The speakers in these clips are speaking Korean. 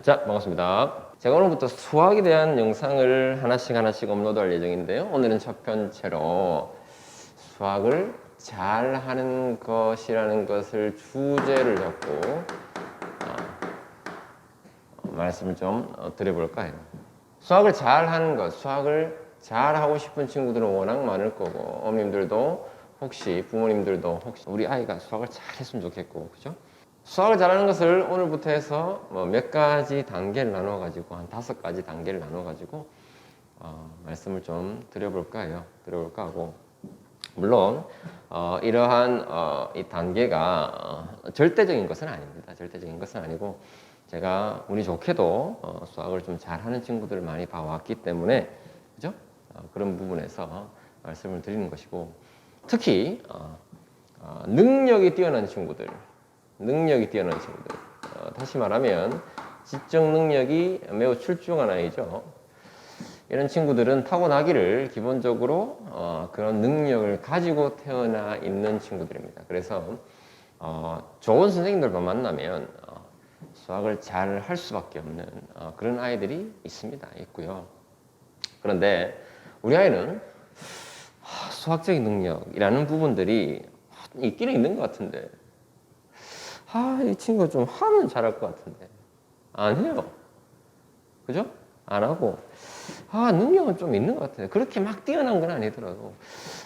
자, 반갑습니다. 제가 오늘부터 수학에 대한 영상을 하나씩 업로드할 예정인데요. 오늘은 첫 번째로 수학을 잘하는 것이라는 것을 주제를 잡고 말씀을 좀 드려볼까 해요. 수학을 잘하는 것, 수학을 잘하고 싶은 친구들은 워낙 많을 거고, 어머님들도 혹시, 부모님들도 혹시 우리 아이가 수학을 잘했으면 좋겠고, 그죠? 수학을 잘하는 것을 오늘부터 해서 몇 가지 단계를 나눠가지고, 한 5가지 단계를 나눠가지고, 말씀을 좀 드려볼까 해요. 드려볼까 하고, 물론, 이러한 이 단계가 절대적인 것은 아닙니다. 절대적인 것은 아니고, 제가 운이 좋게도 수학을 좀 잘하는 친구들을 많이 봐왔기 때문에, 그죠? 그런 부분에서 말씀을 드리는 것이고, 특히, 능력이 뛰어난 친구들, 다시 말하면 지적 능력이 매우 출중한 아이죠. 이런 친구들은 타고나기를 기본적으로 그런 능력을 가지고 태어나 있는 친구들입니다. 그래서 좋은 선생님들만 만나면 수학을 잘 할 수밖에 없는 그런 아이들이 있고요. 그런데 우리 아이는 수학적인 능력이라는 부분들이 있기는 있는 것 같은데, 이 친구가 좀 하면 잘할 것 같은데 안 해요. 그죠? 안 하고, 능력은 좀 있는 것 같은데, 그렇게 막 뛰어난 건 아니더라도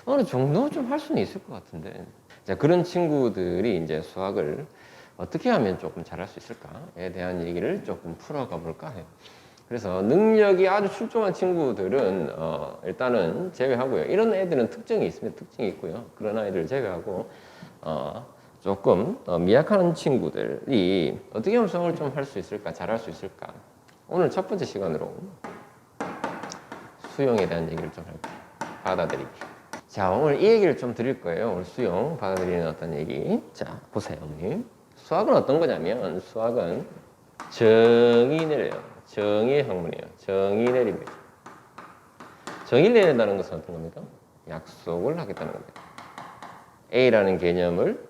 어느 정도 좀 할 수는 있을 것 같은데. 자, 그런 친구들이 이제 수학을 어떻게 하면 조금 잘할 수 있을까에 대한 얘기를 조금 풀어가 볼까 해요. 그래서 능력이 아주 출중한 친구들은 일단은 제외하고요. 이런 애들은 특징이 있습니다. 특징이 있고요. 그런 아이들을 제외하고 조금 미약한 친구들이 어떻게 하면 수학을 좀 할 수 있을까, 잘할 수 있을까. 오늘 첫 번째 시간으로 수영에 대한 얘기를 좀 할게요. 받아들이기. 자, 오늘 이 얘기를 좀 드릴 거예요. 오늘 수영, 받아들이는 어떤 얘기. 자, 보세요, 어머님. 수학은 어떤 거냐면, 수학은 정의 내려요. 정의의 학문이에요. 정의 내립니다. 정의 내린다는 것은 어떤 겁니까? 약속을 하겠다는 겁니다. A라는 개념을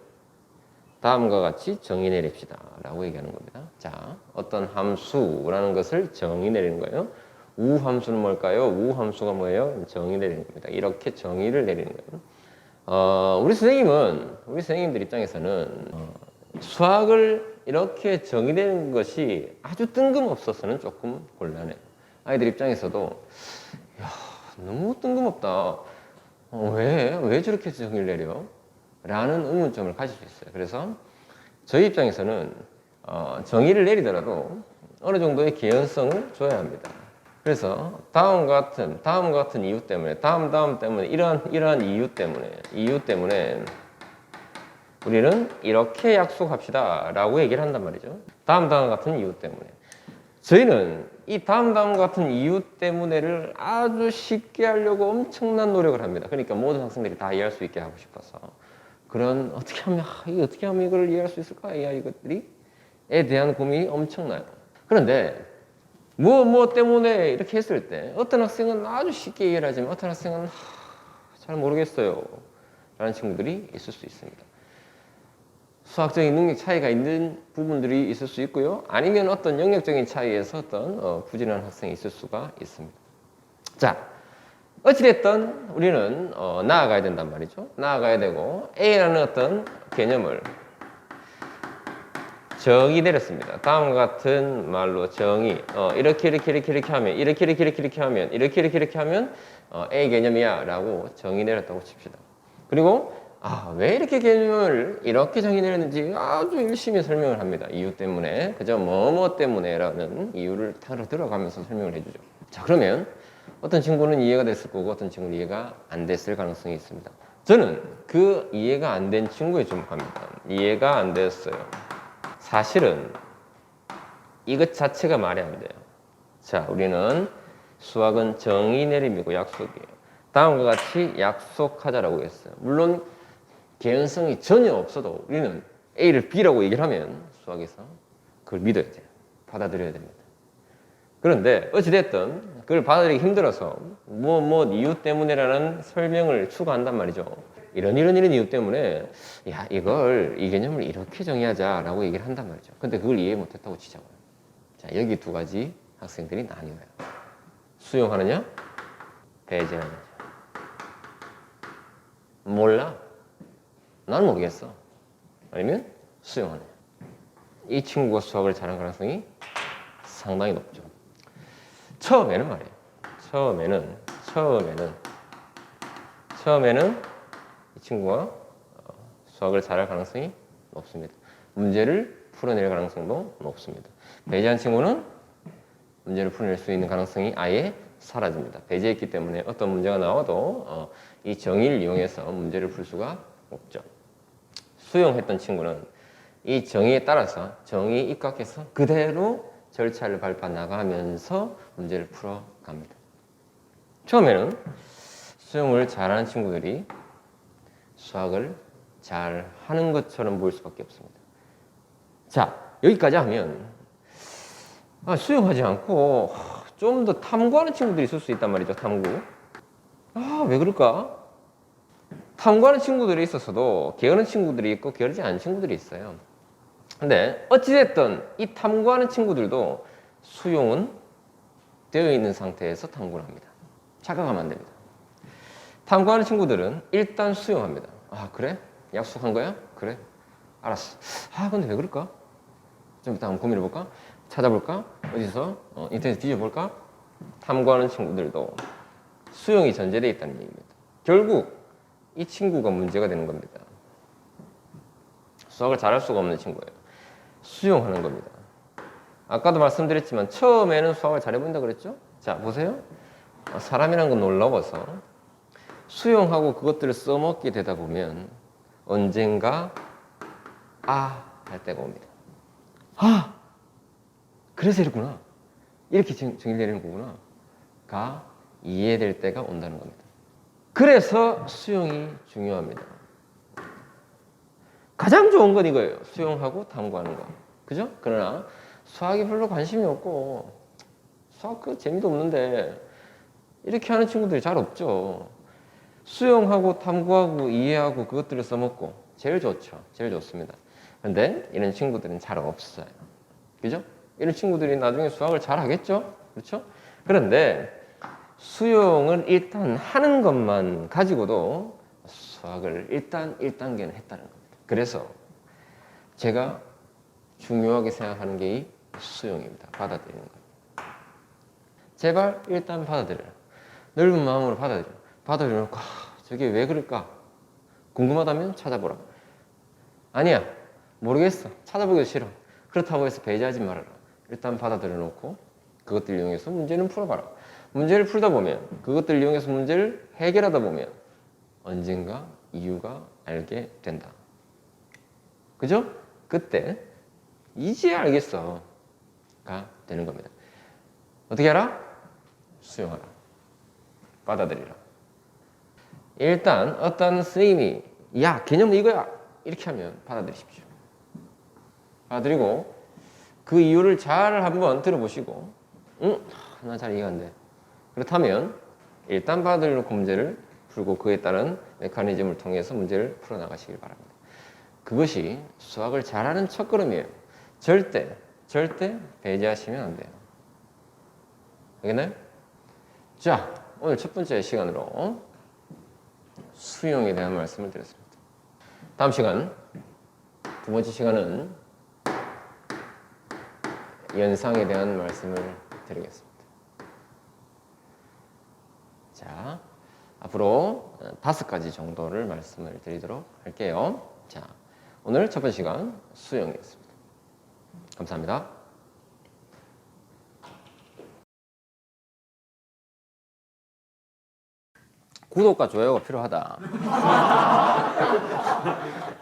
다음과 같이 정의 내립시다 라고 얘기하는 겁니다. 자, 어떤 함수라는 것을 정의 내리는 거예요. 우함수는 뭘까요? 우함수가 뭐예요? 정의 내리는 겁니다. 이렇게 정의를 내리는 거예요. 우리 선생님들 입장에서는 수학을 이렇게 정의되는 것이 아주 뜬금없어서는 조금 곤란해요. 아이들 입장에서도 너무 뜬금없다. 왜 저렇게 정의를 내려? 라는 의문점을 가질 수 있어요. 그래서 저희 입장에서는 정의를 내리더라도 어느 정도의 개연성을 줘야 합니다. 그래서 다음과 같은 이유 때문에, 다음 때문에, 이러한 이유 때문에 우리는 이렇게 약속합시다 라고 얘기를 한단 말이죠. 다음 같은 이유 때문에. 저희는 이 다음 같은 이유 때문에를 아주 쉽게 하려고 엄청난 노력을 합니다. 그러니까 모든 학생들이 다 이해할 수 있게 하고 싶어서. 그런 어떻게 하면 이걸 이해할 수 있을까? 이 아이들이에 대한 고민이 엄청나요. 그런데 뭐 때문에 이렇게 했을 때 어떤 학생은 아주 쉽게 이해를 하지만 어떤 학생은 잘 모르겠어요 라는 친구들이 있을 수 있습니다. 수학적인 능력 차이가 있는 부분들이 있을 수 있고요. 아니면 어떤 영역적인 차이에서 어떤 부진한 학생이 있을 수가 있습니다. 자, 어찌됐든 우리는 나아가야 된단 말이죠. 나아가야 되고 A라는 어떤 개념을 정의 내렸습니다. 다음과 같은 말로 정의 이렇게 하면 A 개념이야 라고 정의 내렸다고 칩시다. 그리고 왜 이렇게 개념을 이렇게 정의 내렸는지 아주 열심히 설명을 합니다. 이유 때문에, 그죠? 뭐 때문에 라는 이유를 들어가면서 설명을 해주죠. 자, 그러면 어떤 친구는 이해가 됐을 거고 어떤 친구는 이해가 안 됐을 가능성이 있습니다. 저는 그 이해가 안 된 친구에 주목합니다. 이해가 안 됐어요. 사실은 이것 자체가 말이 안 돼요. 자, 우리는 수학은 정의 내림이고 약속이에요. 다음과 같이 약속하자라고 했어요. 물론 개연성이 전혀 없어도 우리는 A를 B라고 얘기를 하면 수학에서 그걸 믿어야 돼요. 받아들여야 됩니다. 그런데 어찌됐든 그걸 받아들이기 힘들어서 이유 때문에라는 설명을 추구한단 말이죠. 이런 이유 때문에 이 개념을 이렇게 정의하자라고 얘기를 한단 말이죠. 근데 그걸 이해 못했다고 치자고요. 자, 자, 여기 두 가지 학생들이 나뉘어요. 수용하느냐, 배제하느냐. 몰라. 난 모르겠어. 아니면 수용하느냐. 이 친구가 수학을 잘할 가능성이 상당히 높죠. 처음에는 말이에요. 처음에는 이 친구가 수학을 잘할 가능성이 높습니다. 문제를 풀어낼 가능성도 높습니다. 배제한 친구는 문제를 풀어낼 수 있는 가능성이 아예 사라집니다. 배제했기 때문에 어떤 문제가 나와도 이 정의를 이용해서 문제를 풀 수가 없죠. 수용했던 친구는 이 정의에 따라서 정의에 입각해서 그대로 절차를 밟아 나가면서 문제를 풀어갑니다. 처음에는 수용을 잘하는 친구들이 수학을 잘 하는 것처럼 보일 수밖에 없습니다. 자, 여기까지 하면 수용하지 않고 좀 더 탐구하는 친구들이 있을 수 있단 말이죠. 탐구. 왜 그럴까? 탐구하는 친구들이 있었어도 게으른 친구들이 있고 게으르지 않은 친구들이 있어요. 근데 어찌됐든 이 탐구하는 친구들도 수용은 되어 있는 상태에서 탐구를 합니다. 착각하면 안 됩니다. 탐구하는 친구들은 일단 수용합니다. 그래? 약속한 거야? 그래? 알았어. 근데 왜 그럴까? 좀 이따 한번 고민해볼까? 찾아볼까? 어디서? 인터넷 뒤져볼까? 탐구하는 친구들도 수용이 전제되어 있다는 얘기입니다. 결국 이 친구가 문제가 되는 겁니다. 수학을 잘할 수가 없는 친구예요. 수용하는 겁니다. 아까도 말씀드렸지만 처음에는 수학을 잘해본다 그랬죠? 자, 보세요. 사람이란 건 놀라워서 수용하고 그것들을 써먹게 되다 보면 언젠가 할 때가 옵니다. 그래서 이랬구나. 이렇게 정리되는 거구나. 가 이해될 때가 온다는 겁니다. 그래서 수용이 중요합니다. 가장 좋은 건 이거예요. 수용하고 탐구하는 거. 그죠? 그러나 수학에 별로 관심이 없고 수학 그 재미도 없는데 이렇게 하는 친구들이 잘 없죠. 수용하고 탐구하고 이해하고 그것들을 써먹고 제일 좋죠. 제일 좋습니다. 그런데 이런 친구들은 잘 없어요. 그죠? 이런 친구들이 나중에 수학을 잘 하겠죠? 그렇죠? 그런데 수용을 일단 하는 것만 가지고도 수학을 일단 1단계는 했다는 겁니다. 그래서 제가 중요하게 생각하는 게 이 수용입니다. 받아들이는 겁니다. 제발 일단 받아들여라. 넓은 마음으로 받아들여놓고 저게 왜 그럴까? 궁금하다면 찾아보라. 아니야, 모르겠어. 찾아보기도 싫어. 그렇다고 해서 배제하지 말아라. 일단 받아들여놓고 그것들 이용해서 문제는 풀어봐라. 문제를 풀다 보면 그것들 이용해서 문제를 해결하다 보면 언젠가 이유가 알게 된다. 그죠? 그때 이제 알겠어 가 되는 겁니다. 어떻게 알아? 수용하라. 받아들이라. 일단 어떤 선생님이 야 개념은 이거야 이렇게 하면 받아들이십시오. 받아들이고 그 이유를 잘 한번 들어보시고 나 잘 이해가 안 돼. 그렇다면 일단 받아들여놓고 문제를 풀고 그에 따른 메커니즘을 통해서 문제를 풀어나가시길 바랍니다. 그것이 수학을 잘하는 첫걸음이에요. 절대 배제하시면 안 돼요. 알겠나요? 자, 오늘 첫 번째 시간으로 수용에 대한 말씀을 드렸습니다. 다음 시간, 두 번째 시간은 연상에 대한 말씀을 드리겠습니다. 자, 앞으로 5가지 정도를 말씀을 드리도록 할게요. 자, 오늘 첫 번째 시간 수용이었습니다. 감사합니다. 구독과 좋아요가 필요하다.